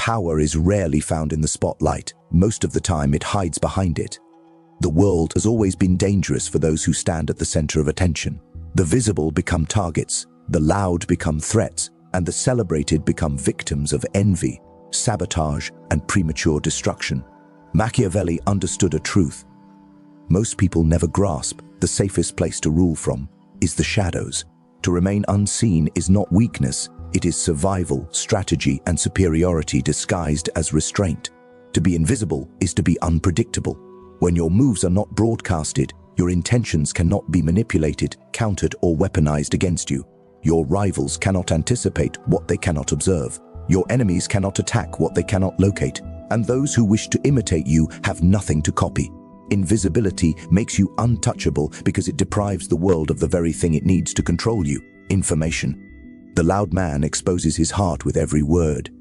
Power is rarely found in the spotlight. Most of the time, it hides behind it. The world has always been dangerous for those who stand at the center of attention. The visible become targets, the loud become threats, and the celebrated become victims of envy, sabotage, and premature destruction. Machiavelli understood a truth. Most people never grasp the safest place to rule from is the shadows. To remain unseen is not weakness, it is survival, strategy, and superiority disguised as restraint. To be invisible is to be unpredictable. When your moves are not broadcasted, your intentions cannot be manipulated, countered, or weaponized against you. Your rivals cannot anticipate what they cannot observe. Your enemies cannot attack what they cannot locate. And those who wish to imitate you have nothing to copy. Invisibility makes you untouchable because it deprives the world of the very thing it needs to control you: information. The loud man exposes his heart with every word.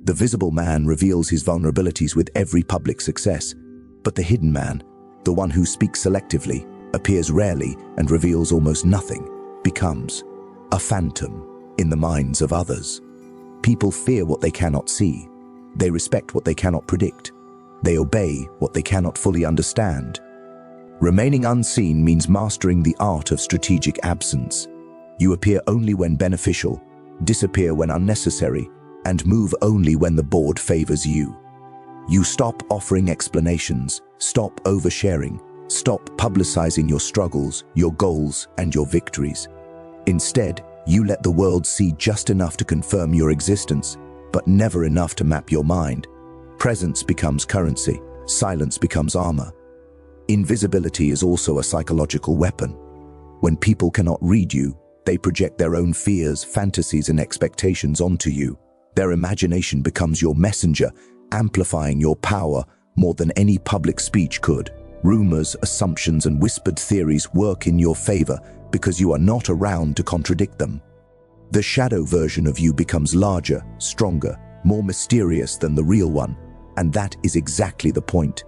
The visible man reveals his vulnerabilities with every public success. But the hidden man, the one who speaks selectively, appears rarely, and reveals almost nothing, becomes a phantom in the minds of others. People fear what they cannot see. They respect what they cannot predict. They obey what they cannot fully understand. Remaining unseen means mastering the art of strategic absence. You appear only when beneficial, disappear when unnecessary, and move only when the board favors you. You stop offering explanations, stop oversharing, stop publicizing your struggles, your goals, and your victories. Instead, you let the world see just enough to confirm your existence, but never enough to map your mind. Presence becomes currency, silence becomes armor. Invisibility is also a psychological weapon. When people cannot read you, they project their own fears, fantasies, and expectations onto you. Their imagination becomes your messenger, amplifying your power more than any public speech could. Rumors, assumptions, and whispered theories work in your favor because you are not around to contradict them. The shadow version of you becomes larger, stronger, more mysterious than the real one, and that is exactly the point.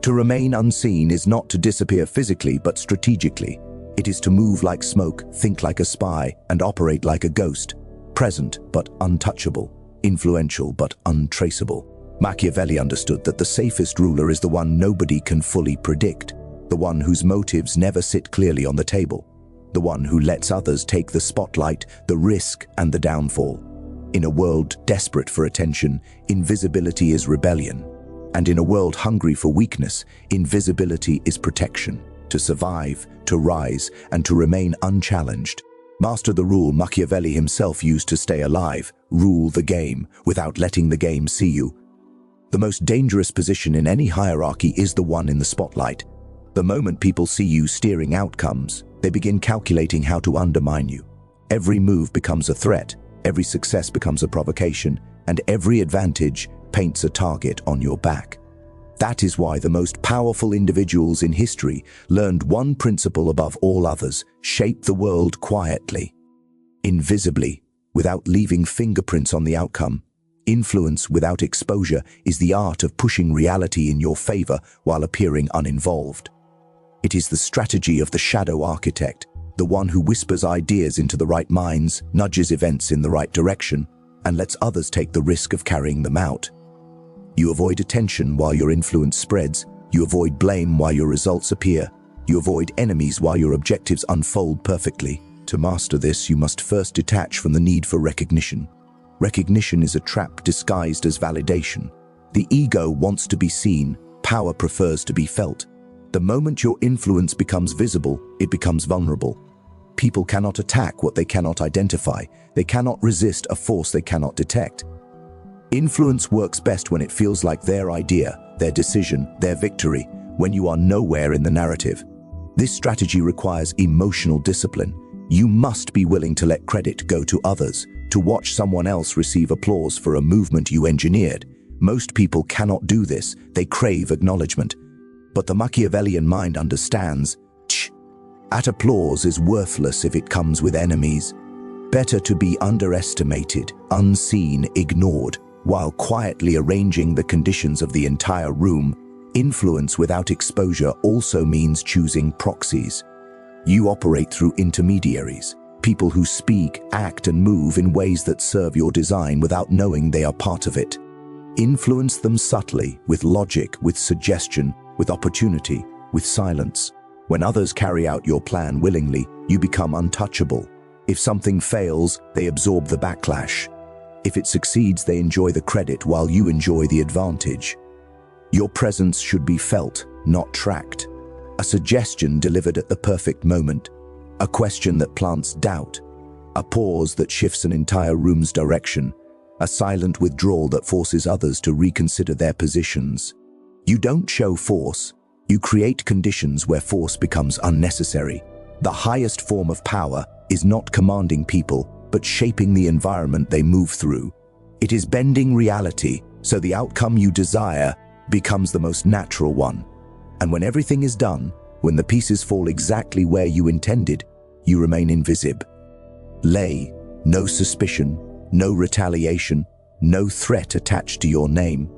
To remain unseen is not to disappear physically, but strategically. It is to move like smoke, think like a spy, and operate like a ghost. Present but untouchable, influential but untraceable. Machiavelli understood that the safest ruler is the one nobody can fully predict, the one whose motives never sit clearly on the table, the one who lets others take the spotlight, the risk, and the downfall. In a world desperate for attention, invisibility is rebellion. And in a world hungry for weakness, invisibility is protection. To survive, to rise, and to remain unchallenged. Master the rule Machiavelli himself used to stay alive. Rule the game without letting the game see you. The most dangerous position in any hierarchy is the one in the spotlight. The moment people see you steering outcomes, they begin calculating how to undermine you. Every move becomes a threat, every success becomes a provocation, and every advantage paints a target on your back. That is why the most powerful individuals in history learned one principle above all others: shape the world quietly, invisibly, without leaving fingerprints on the outcome. Influence without exposure is the art of pushing reality in your favor while appearing uninvolved. It is the strategy of the shadow architect, the one who whispers ideas into the right minds, nudges events in the right direction, and lets others take the risk of carrying them out. You avoid attention while your influence spreads. You avoid blame while your results appear. You avoid enemies while your objectives unfold perfectly. To master this, you must first detach from the need for recognition. Recognition is a trap disguised as validation. The ego wants to be seen. Power prefers to be felt. The moment your influence becomes visible, it becomes vulnerable. People cannot attack what they cannot identify. They cannot resist a force they cannot detect. Influence works best when it feels like their idea, their decision, their victory, when you are nowhere in the narrative. This strategy requires emotional discipline. You must be willing to let credit go to others, to watch someone else receive applause for a movement you engineered. Most people cannot do this. They crave acknowledgement. But the Machiavellian mind understands, at applause is worthless if it comes with enemies. Better to be underestimated, unseen, ignored, while quietly arranging the conditions of the entire room. Influence without exposure also means choosing proxies. You operate through intermediaries. People who speak, act, and move in ways that serve your design without knowing they are part of it. Influence them subtly, with logic, with suggestion, with opportunity, with silence. When others carry out your plan willingly, you become untouchable. If something fails, they absorb the backlash. If it succeeds, they enjoy the credit while you enjoy the advantage. Your presence should be felt, not tracked. A suggestion delivered at the perfect moment. A question that plants doubt. A pause that shifts an entire room's direction. A silent withdrawal that forces others to reconsider their positions. You don't show force. You create conditions where force becomes unnecessary. The highest form of power is not commanding people, but shaping the environment they move through. It is bending reality so the outcome you desire becomes the most natural one. And when everything is done, when the pieces fall exactly where you intended, you remain invisible. No suspicion, no retaliation, no threat attached to your name.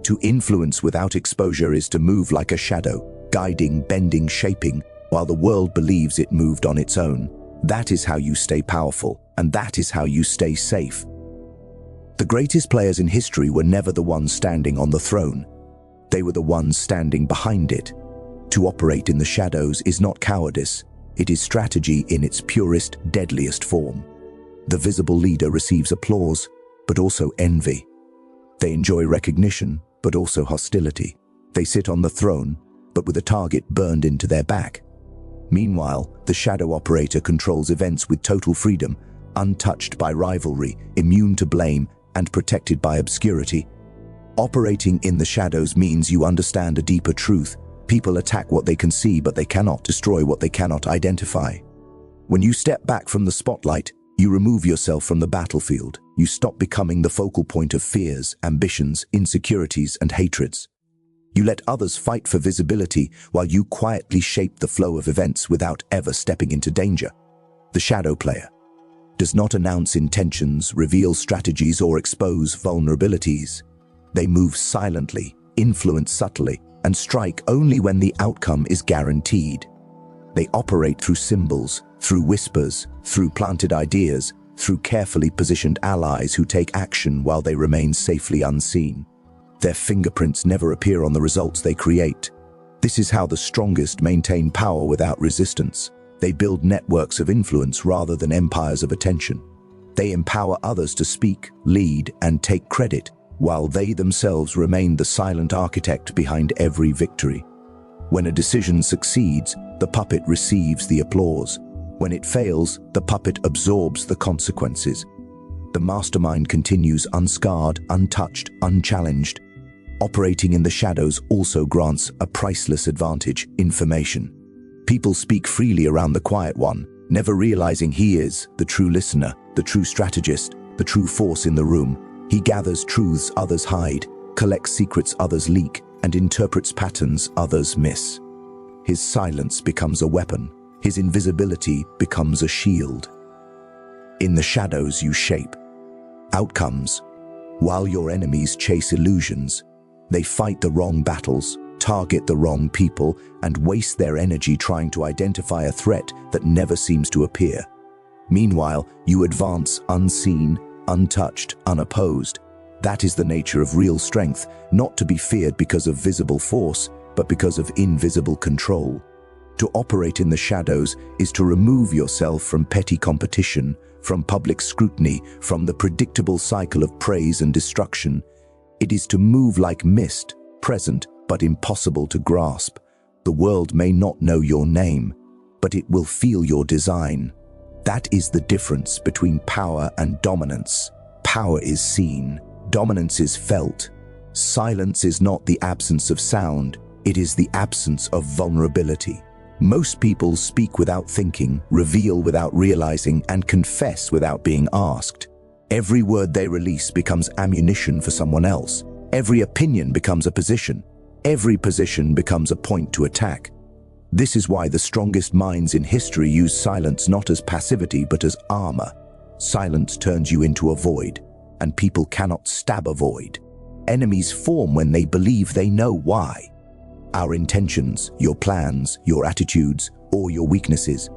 To influence without exposure is to move like a shadow, guiding, bending, shaping, while the world believes it moved on its own. That is how you stay powerful, and that is how you stay safe. The greatest players in history were never the ones standing on the throne. They were the ones standing behind it. To operate in the shadows is not cowardice, it is strategy in its purest, deadliest form. The visible leader receives applause, but also envy. They enjoy recognition, but also hostility. They sit on the throne, but with a target burned into their back. Meanwhile, the shadow operator controls events with total freedom, untouched by rivalry, immune to blame, and protected by obscurity. Operating in the shadows means you understand a deeper truth. People attack what they can see, but they cannot destroy what they cannot identify. When you step back from the spotlight, you remove yourself from the battlefield. You stop becoming the focal point of fears, ambitions, insecurities, and hatreds. You let others fight for visibility while you quietly shape the flow of events without ever stepping into danger. The shadow player does not announce intentions, reveal strategies, or expose vulnerabilities. They move silently, influence subtly, and strike only when the outcome is guaranteed. They operate through symbols, through whispers, through planted ideas, through carefully positioned allies who take action while they remain safely unseen. Their fingerprints never appear on the results they create. This is how the strongest maintain power without resistance. They build networks of influence rather than empires of attention. They empower others to speak, lead, and take credit, while they themselves remain the silent architect behind every victory. When a decision succeeds, the puppet receives the applause. When it fails, the puppet absorbs the consequences. The mastermind continues unscarred, untouched, unchallenged. Operating in the shadows also grants a priceless advantage: information. People speak freely around the quiet one, never realizing he is the true listener, the true strategist, the true force in the room. He gathers truths others hide, collects secrets others leak, and interprets patterns others miss. His silence becomes a weapon. His invisibility becomes a shield. In the shadows you shape outcomes, while your enemies chase illusions. They fight the wrong battles, target the wrong people, and waste their energy trying to identify a threat that never seems to appear. Meanwhile, you advance unseen, untouched, unopposed. That is the nature of real strength, not to be feared because of visible force, but because of invisible control. To operate in the shadows is to remove yourself from petty competition, from public scrutiny, from the predictable cycle of praise and destruction. It is to move like mist, present but impossible to grasp. The world may not know your name, but it will feel your design. That is the difference between power and dominance. Power is seen, dominance is felt. Silence is not the absence of sound, it is the absence of vulnerability. Most people speak without thinking, reveal without realizing, and confess without being asked. Every word they release becomes ammunition for someone else. Every opinion becomes a position. Every position becomes a point to attack. This is why the strongest minds in history use silence not as passivity but as armor. Silence turns you into a void, and people cannot stab a void. Enemies form when they believe they know why. Our intentions, your plans, your attitudes, or your weaknesses.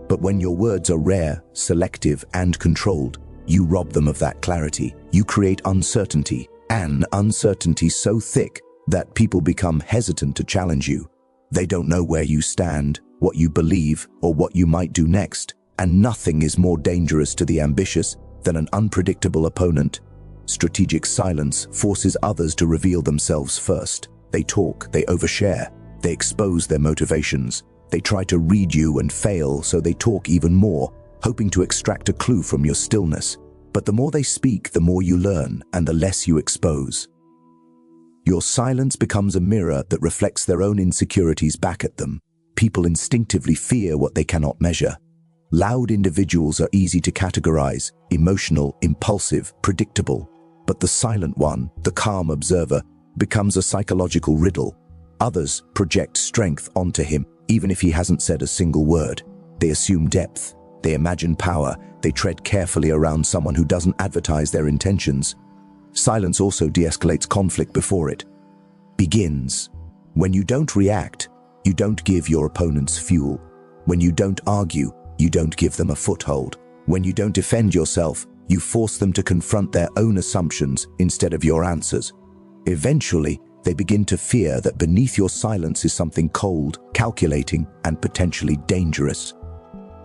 But when your words are rare, selective, and controlled, you rob them of that clarity. You create uncertainty, an uncertainty so thick that people become hesitant to challenge you. They don't know where you stand, what you believe, or what you might do next. And nothing is more dangerous to the ambitious than an unpredictable opponent. Strategic silence forces others to reveal themselves first. They talk, they overshare, they expose their motivations. They try to read you and fail, so they talk even more, hoping to extract a clue from your stillness. But the more they speak, the more you learn, and the less you expose. Your silence becomes a mirror that reflects their own insecurities back at them. People instinctively fear what they cannot measure. Loud individuals are easy to categorize, emotional, impulsive, predictable. But the silent one, the calm observer, becomes a psychological riddle. Others project strength onto him, even if he hasn't said a single word. They assume depth, they imagine power, they tread carefully around someone who doesn't advertise their intentions. Silence also de-escalates conflict before it begins. When you don't react, you don't give your opponents fuel. When you don't argue, you don't give them a foothold. When you don't defend yourself, you force them to confront their own assumptions instead of your answers. Eventually, they begin to fear that beneath your silence is something cold, calculating, and potentially dangerous.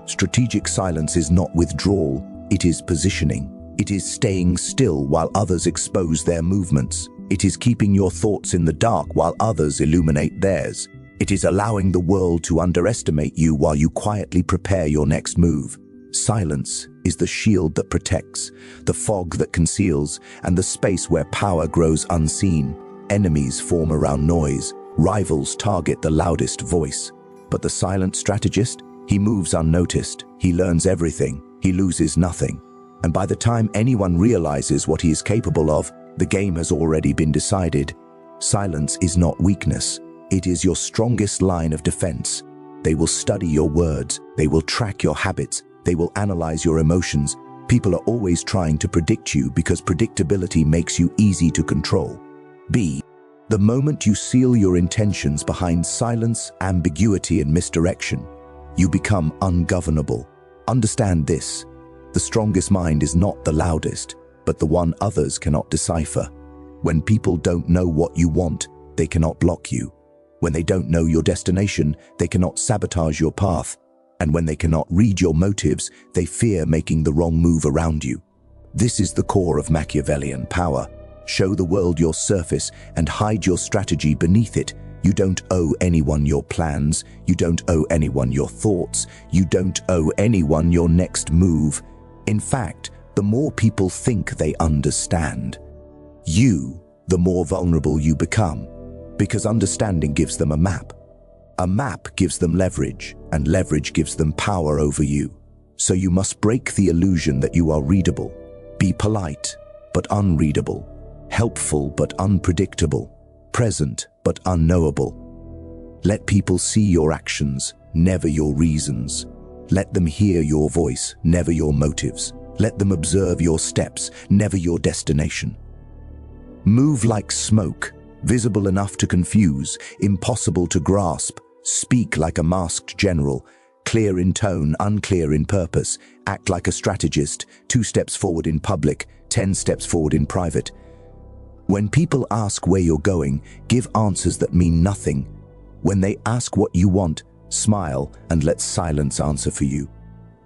Strategic silence is not withdrawal, it is positioning. It is staying still while others expose their movements. It is keeping your thoughts in the dark while others illuminate theirs. It is allowing the world to underestimate you while you quietly prepare your next move. Silence is the shield that protects, the fog that conceals, and the space where power grows unseen. Enemies form around noise, rivals target the loudest voice. But the silent strategist, he moves unnoticed, he learns everything, he loses nothing. And by the time anyone realizes what he is capable of, the game has already been decided. Silence is not weakness, it is your strongest line of defense. They will study your words, they will track your habits, they will analyze your emotions. People are always trying to predict you because predictability makes you easy to control. B. The moment you seal your intentions behind silence, ambiguity, and misdirection, you become ungovernable. Understand this. The strongest mind is not the loudest, but the one others cannot decipher. When people don't know what you want, they cannot block you. When they don't know your destination, they cannot sabotage your path. And when they cannot read your motives, they fear making the wrong move around you. This is the core of Machiavellian power. Show the world your surface and hide your strategy beneath it. You don't owe anyone your plans. You don't owe anyone your thoughts. You don't owe anyone your next move. In fact, the more people think they understand you, the more vulnerable you become, because understanding gives them a map. A map gives them leverage, and leverage gives them power over you. So you must break the illusion that you are readable. Be polite, but unreadable. Helpful, but unpredictable. Present, but unknowable. Let people see your actions, never your reasons. Let them hear your voice, never your motives. Let them observe your steps, never your destination. Move like smoke, visible enough to confuse, impossible to grasp. Speak like a masked general, clear in tone, unclear in purpose. Act like a strategist, 2 steps forward in public, 10 steps forward in private. When people ask where you're going, give answers that mean nothing. When they ask what you want, smile and let silence answer for you.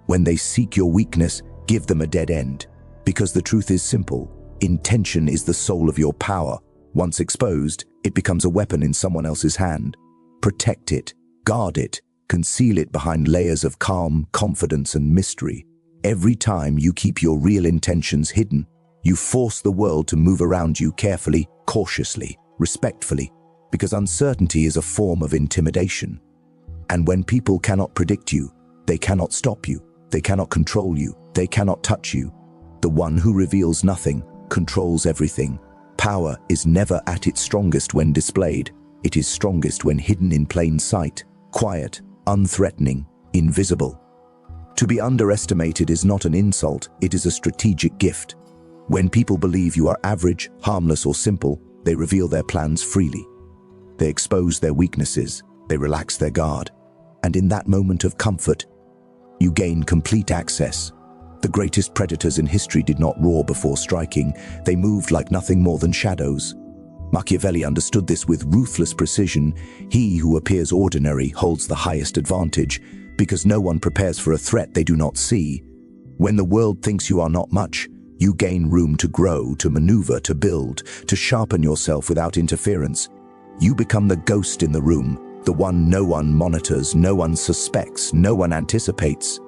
When they seek your weakness, give them a dead end. Because the truth is simple. Intention is the soul of your power. Once exposed, it becomes a weapon in someone else's hand. Protect it, guard it, conceal it behind layers of calm, confidence, and mystery. Every time you keep your real intentions hidden, you force the world to move around you carefully, cautiously, respectfully, because uncertainty is a form of intimidation. And when people cannot predict you, they cannot stop you, they cannot control you, they cannot touch you. The one who reveals nothing controls everything. Power is never at its strongest when displayed. It is strongest when hidden in plain sight, quiet, unthreatening, invisible. To be underestimated is not an insult, it is a strategic gift. When people believe you are average, harmless, or simple, they reveal their plans freely. They expose their weaknesses, they relax their guard. And in that moment of comfort, You gain complete access. The greatest predators in history did not roar before striking. They moved like nothing more than shadows. Machiavelli understood this with ruthless precision. He who appears ordinary holds the highest advantage, because no one prepares for a threat they do not see. When the world thinks you are not much, you gain room to grow, to maneuver, to build, to sharpen yourself without interference. You become the ghost in the room, the one no one monitors, no one suspects, no one anticipates.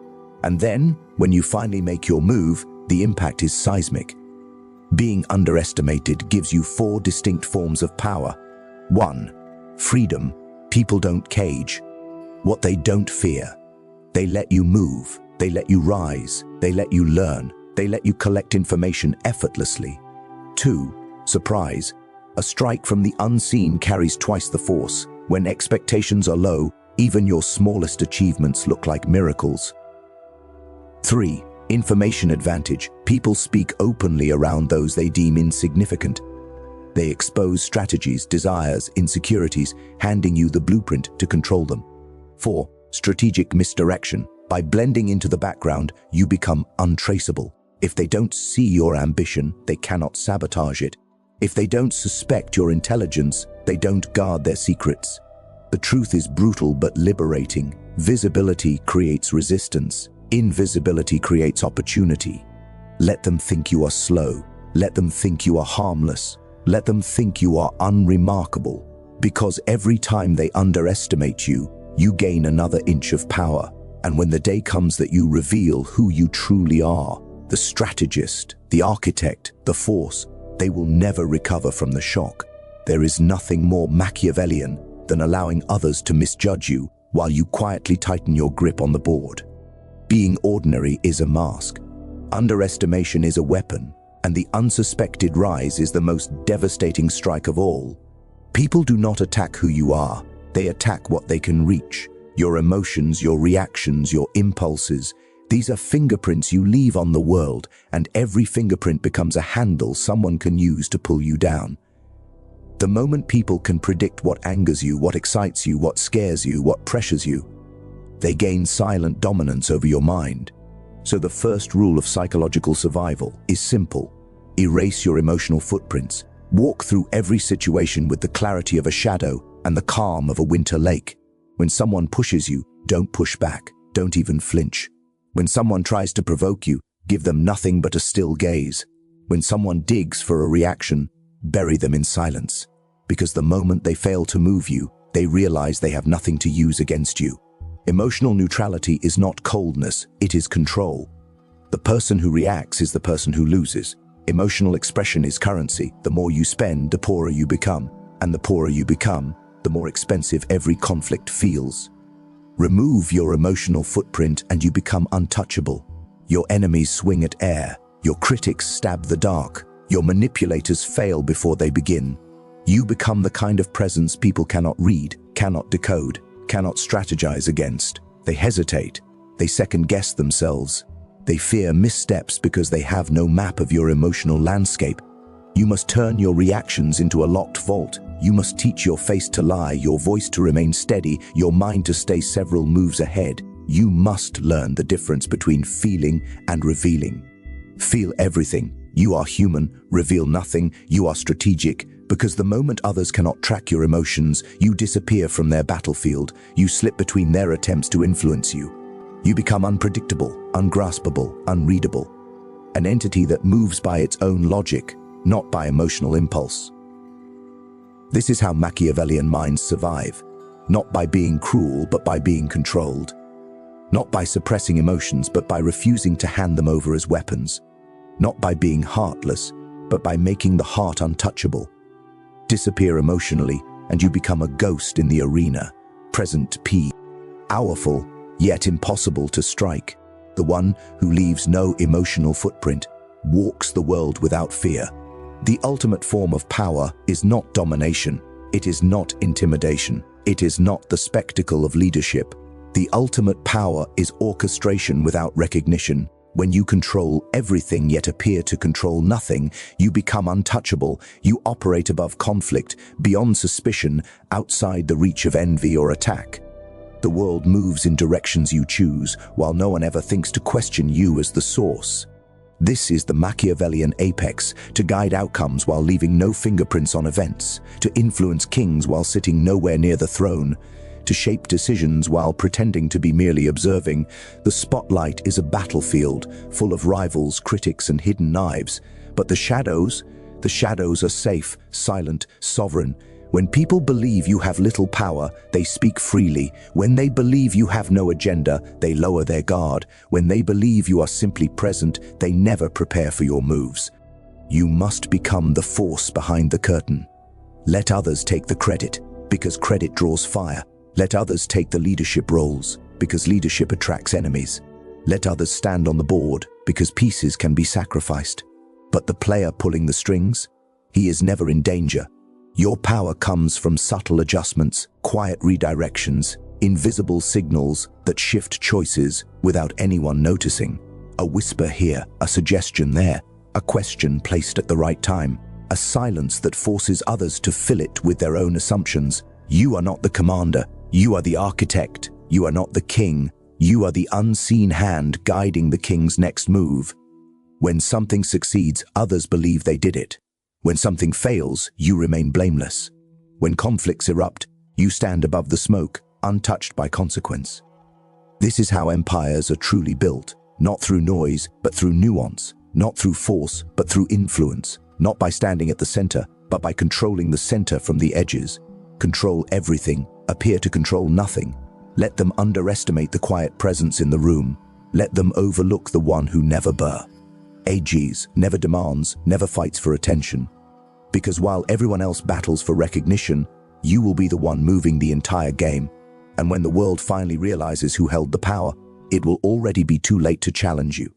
And then, when you finally make your move, the impact is seismic. Being underestimated gives you 4 distinct forms of power. 1. Freedom. People don't cage. What they don't fear. They let you move. They let you rise. They let you learn. They let you collect information effortlessly. 2. Surprise. A strike from the unseen carries twice the force. When expectations are low, even your smallest achievements look like miracles. 3. Information advantage. People speak openly around those they deem insignificant. They expose strategies, desires, insecurities, handing you the blueprint to control them. 4. Strategic misdirection. By blending into the background, you become untraceable. If they don't see your ambition, they cannot sabotage it. If they don't suspect your intelligence, they don't guard their secrets. The truth is brutal but liberating. Visibility creates resistance. Invisibility creates opportunity. Let them think you are slow. Let them think you are harmless. Let them think you are unremarkable. Because every time they underestimate you, you gain another inch of power. And when the day comes that you reveal who you truly are, the strategist, the architect, the force, they will never recover from the shock. There is nothing more Machiavellian than allowing others to misjudge you while you quietly tighten your grip on the board. Being ordinary is a mask. Underestimation is a weapon, and the unsuspected rise is the most devastating strike of all. People do not attack who you are. They attack what they can reach. Your emotions, your reactions, your impulses. These are fingerprints you leave on the world, and every fingerprint becomes a handle someone can use to pull you down. The moment people can predict what angers you, what excites you, what scares you, what pressures you, they gain silent dominance over your mind. So the first rule of psychological survival is simple. Erase your emotional footprints. Walk through every situation with the clarity of a shadow and the calm of a winter lake. When someone pushes you, don't push back. Don't even flinch. When someone tries to provoke you, give them nothing but a still gaze. When someone digs for a reaction, bury them in silence. Because the moment they fail to move you, they realize they have nothing to use against you. Emotional neutrality is not coldness, it is control. The person who reacts is the person who loses. Emotional expression is currency. The more you spend, the poorer you become. And the poorer you become, the more expensive every conflict feels. Remove your emotional footprint and you become untouchable. Your enemies swing at air. Your critics stab the dark. Your manipulators fail before they begin. You become the kind of presence people cannot read, cannot decode, cannot strategize against. They hesitate. They second-guess themselves. They fear missteps because they have no map of your emotional landscape. You must turn your reactions into a locked vault. You must teach your face to lie, your voice to remain steady, your mind to stay several moves ahead. You must learn the difference between feeling and revealing. Feel everything. You are human. Reveal nothing. You are strategic. Because the moment others cannot track your emotions, you disappear from their battlefield. You slip between their attempts to influence you. You become unpredictable, ungraspable, unreadable. An entity that moves by its own logic, not by emotional impulse. This is how Machiavellian minds survive. Not by being cruel, but by being controlled. Not by suppressing emotions, but by refusing to hand them over as weapons. Not by being heartless, but by making the heart untouchable. Disappear emotionally, and you become a ghost in the arena. Present P. Powerful, yet impossible to strike. The one who leaves no emotional footprint, walks the world without fear. The ultimate form of power is not domination. It is not intimidation. It is not the spectacle of leadership. The ultimate power is orchestration without recognition. When you control everything yet appear to control nothing, you become untouchable. You operate above conflict, beyond suspicion, outside the reach of envy or attack. The world moves in directions you choose, while no one ever thinks to question you as the source. This is the Machiavellian apex, to guide outcomes while leaving no fingerprints on events, to influence kings while sitting nowhere near the throne, to shape decisions while pretending to be merely observing. The spotlight is a battlefield, full of rivals, critics, and hidden knives. But the shadows are safe, silent, sovereign. When people believe you have little power, they speak freely. When they believe you have no agenda, they lower their guard. When they believe you are simply present, they never prepare for your moves. You must become the force behind the curtain. Let others take the credit, because credit draws fire. Let others take the leadership roles, because leadership attracts enemies. Let others stand on the board, because pieces can be sacrificed. But the player pulling the strings, he is never in danger. Your power comes from subtle adjustments, quiet redirections, invisible signals that shift choices without anyone noticing. A whisper here, a suggestion there, a question placed at the right time, a silence that forces others to fill it with their own assumptions. You are not the commander, you are the architect, you are not the king, you are the unseen hand guiding the king's next move. When something succeeds, others believe they did it. When something fails, you remain blameless. When conflicts erupt, you stand above the smoke, untouched by consequence. This is how empires are truly built, not through noise, but through nuance, not through force, but through influence, not by standing at the center, but by controlling the center from the edges. Control everything, appear to control nothing. Let them underestimate the quiet presence in the room. Let them overlook the one who never burr. Ages, never demands, never fights for attention. Because while everyone else battles for recognition, you will be the one moving the entire game. And when the world finally realizes who held the power, it will already be too late to challenge you.